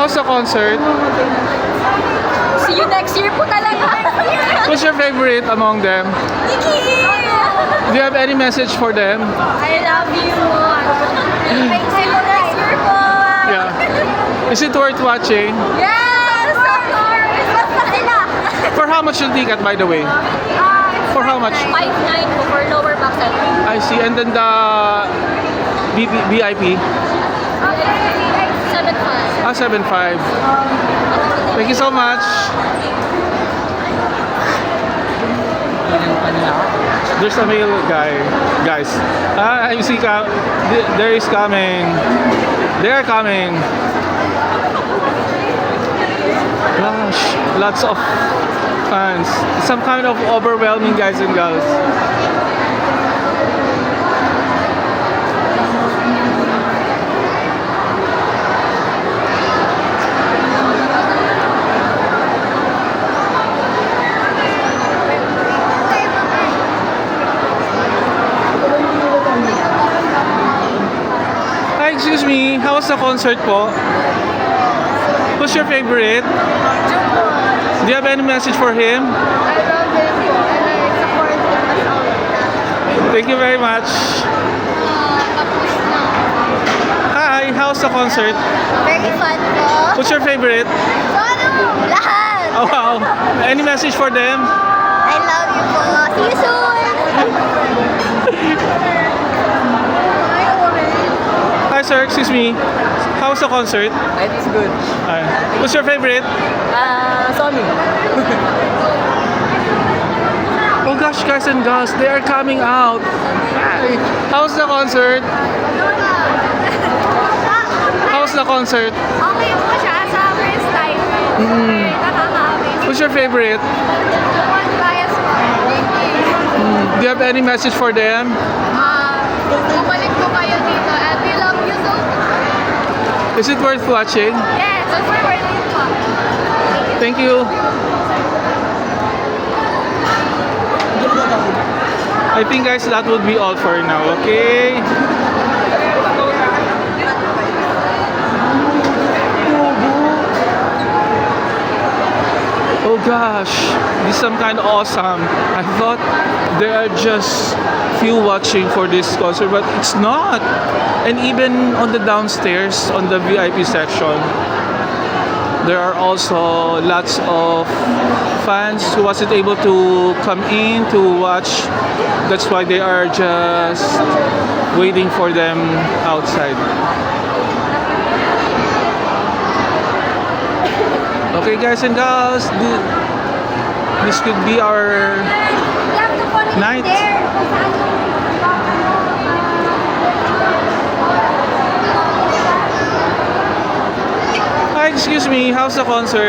How's the concert? See you next year po talaga. Who's your favorite among them? Nikki! Do you have any message for them? I love you. See you next year po. Yeah. Is it worth watching? Yes! Of course! Basta sila. For how much yung ticket, by the way? For how much? 5.9 po for lower box set. I see. And then the VIP? 7.5. 7.5. Thank you so much. There's a male guy, guys. You see, there is coming. They are coming. Gosh, lots of fans. Some kind of overwhelming, guys and girls. Hi, excuse me. How was the concert po? Who's your favorite? Do you have any message for him? I love him po and I support him as always. Thank you very much. Tapos na. Hi, how's the concert? Very fun po. Who's your favorite? Lahat! Oh wow. Any message for them? I love you po. See you soon! Hi sir, excuse me. How's the concert? It is good. Who's your favorite? Sony. Oh gosh, guys and girls, they are coming out. Hi. How's the concert? How's the concert? Okay po siya sa first time. Nakaka-amaze. Who's your favorite? One bias po. Do you have any message for them? Bumalik po kayo dito and we love you so much. Is it worth watching? Yes, it's worth it po. Thank you. I think guys that would be all for now, okay? Oh gosh, this is some kind of awesome. I thought there are just few watching for this concert, but it's not. And even on the downstairs, on the VIP section, there are also lots of fans who wasn't able to come in to watch. That's why they are just waiting for them outside. Okay guys and girls, this could be our night. Hi, excuse me, how's the concert?